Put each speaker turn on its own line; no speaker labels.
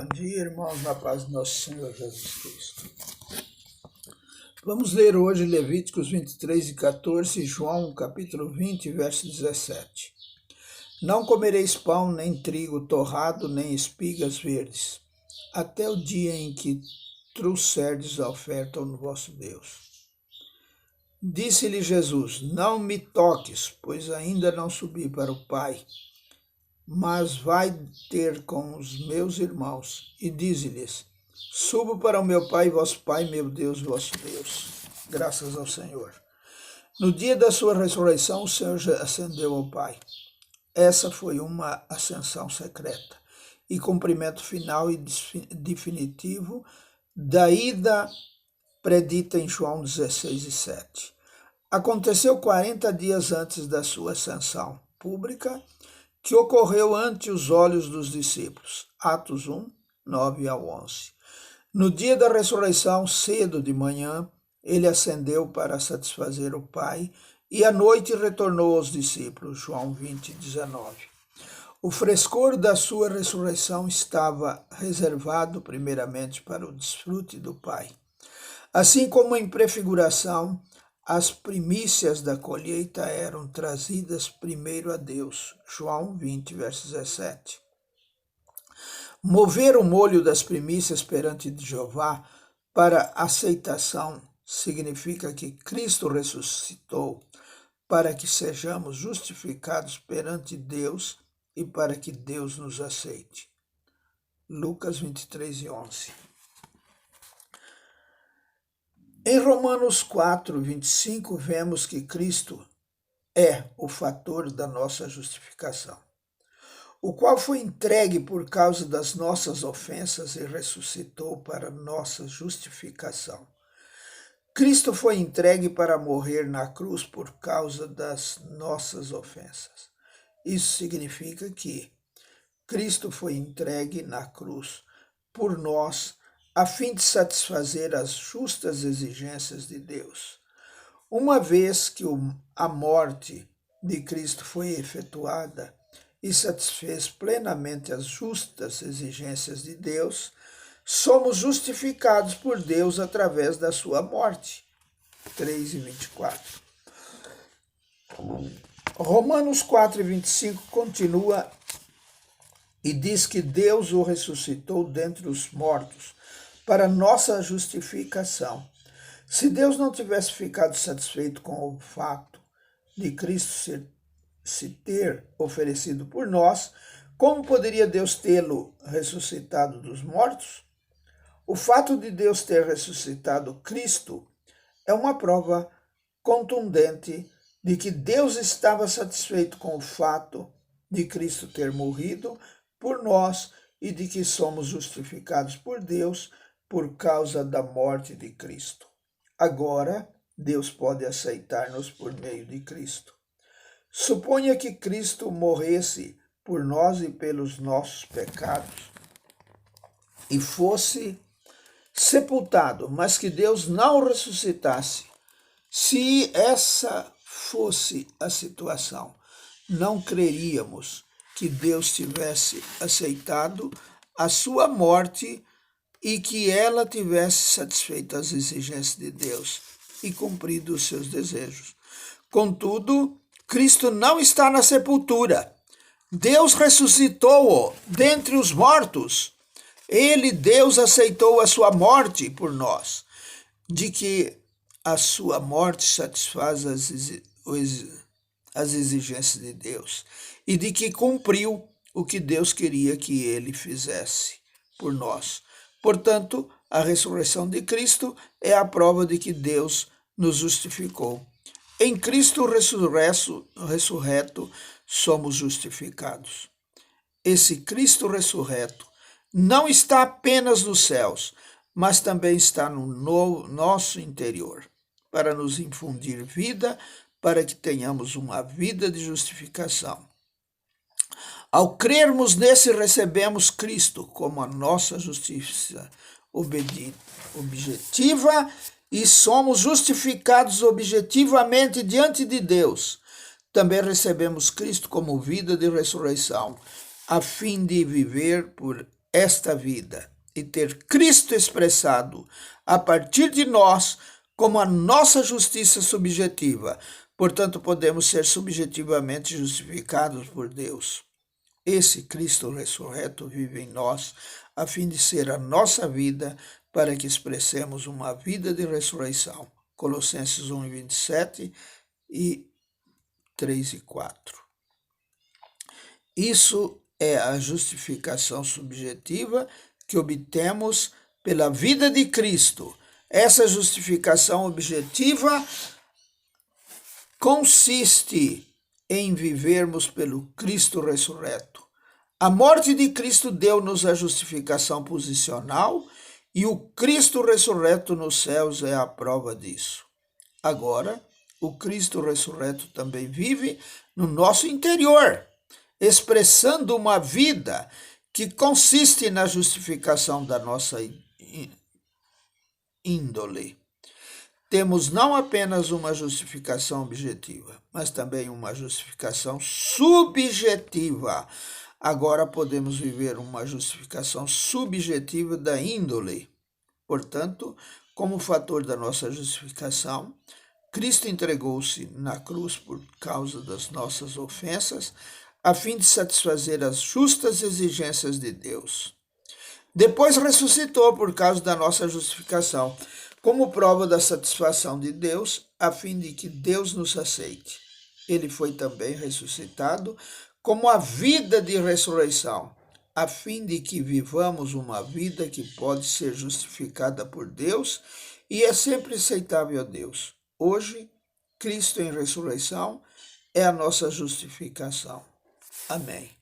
Bom dia, irmãos, na paz do nosso Senhor Jesus Cristo. Vamos ler hoje Levíticos 23 e 14 e João capítulo 20, verso 17. Não comereis pão, nem trigo torrado, nem espigas verdes, até o dia em que trouxerdes a oferta ao vosso Deus. Disse-lhe Jesus: Não me toques, pois ainda não subi para o Pai, mas vai ter com os meus irmãos, e dize-lhes: Subo para o meu Pai, vosso Pai, meu Deus, vosso Deus. Graças ao Senhor. No dia da sua ressurreição, o Senhor já ascendeu ao Pai. Essa foi uma ascensão secreta e cumprimento final e definitivo da ida predita em João 16 e 7. Aconteceu 40 dias antes da sua ascensão pública, que ocorreu ante os olhos dos discípulos. Atos 1, 9 a 11. No dia da ressurreição, cedo de manhã, ele ascendeu para satisfazer o Pai e à noite retornou aos discípulos. João 20, 19. O frescor da sua ressurreição estava reservado primeiramente para o desfrute do Pai. Assim como em prefiguração, as primícias da colheita eram trazidas primeiro a Deus. João 20, verso 17. Mover o molho das primícias perante Jeová para aceitação significa que Cristo ressuscitou para que sejamos justificados perante Deus e para que Deus nos aceite. Lucas 23 e 11. Em Romanos 4, 25, vemos que Cristo é o fator da nossa justificação, o qual foi entregue por causa das nossas ofensas e ressuscitou para nossa justificação. Cristo foi entregue para morrer na cruz por causa das nossas ofensas. Isso significa que Cristo foi entregue na cruz por nós, a fim de satisfazer as justas exigências de Deus. Uma vez que a morte de Cristo foi efetuada e satisfez plenamente as justas exigências de Deus, somos justificados por Deus através da sua morte. 3 e 24. Romanos 4 e 25 continua e diz que Deus o ressuscitou dentre os mortos para nossa justificação. Se Deus não tivesse ficado satisfeito com o fato de Cristo se ter oferecido por nós, como poderia Deus tê-lo ressuscitado dos mortos? O fato de Deus ter ressuscitado Cristo é uma prova contundente de que Deus estava satisfeito com o fato de Cristo ter morrido por nós e de que somos justificados por Deus por causa da morte de Cristo. Agora, Deus pode aceitar-nos por meio de Cristo. Suponha que Cristo morresse por nós e pelos nossos pecados e fosse sepultado, mas que Deus não o ressuscitasse. Se essa fosse a situação, não creríamos que Deus tivesse aceitado a sua morte e que ela tivesse satisfeito as exigências de Deus e cumprido os seus desejos. Contudo, Cristo não está na sepultura. Deus ressuscitou-o dentre os mortos. Deus aceitou a sua morte por nós, de que a sua morte satisfaz as exigências de Deus e de que cumpriu o que Deus queria que ele fizesse por nós. Portanto, a ressurreição de Cristo é a prova de que Deus nos justificou. Em Cristo ressurreto, somos justificados. Esse Cristo ressurreto não está apenas nos céus, mas também está no nosso interior, para nos infundir vida, para que tenhamos uma vida de justificação. Ao crermos nesse, recebemos Cristo como a nossa justiça objetiva e somos justificados objetivamente diante de Deus. Também recebemos Cristo como vida de ressurreição, a fim de viver por esta vida e ter Cristo expressado a partir de nós como a nossa justiça subjetiva. Portanto, podemos ser subjetivamente justificados por Deus. Esse Cristo ressurreto vive em nós, a fim de ser a nossa vida, para que expressemos uma vida de ressurreição. Colossenses 1:27 e 3 e 4. Isso é a justificação subjetiva que obtemos pela vida de Cristo. Essa justificação objetiva consiste em vivermos pelo Cristo ressurreto. A morte de Cristo deu-nos a justificação posicional e o Cristo ressurreto nos céus é a prova disso. Agora, o Cristo ressurreto também vive no nosso interior, expressando uma vida que consiste na justificação da nossa índole. Temos não apenas uma justificação objetiva, mas também uma justificação subjetiva. Agora podemos viver uma justificação subjetiva da índole. Portanto, como fator da nossa justificação, Cristo entregou-se na cruz por causa das nossas ofensas, a fim de satisfazer as justas exigências de Deus. Depois ressuscitou por causa da nossa justificação, como prova da satisfação de Deus, a fim de que Deus nos aceite. Ele foi também ressuscitado como a vida de ressurreição, a fim de que vivamos uma vida que pode ser justificada por Deus e é sempre aceitável a Deus. Hoje, Cristo em ressurreição é a nossa justificação. Amém.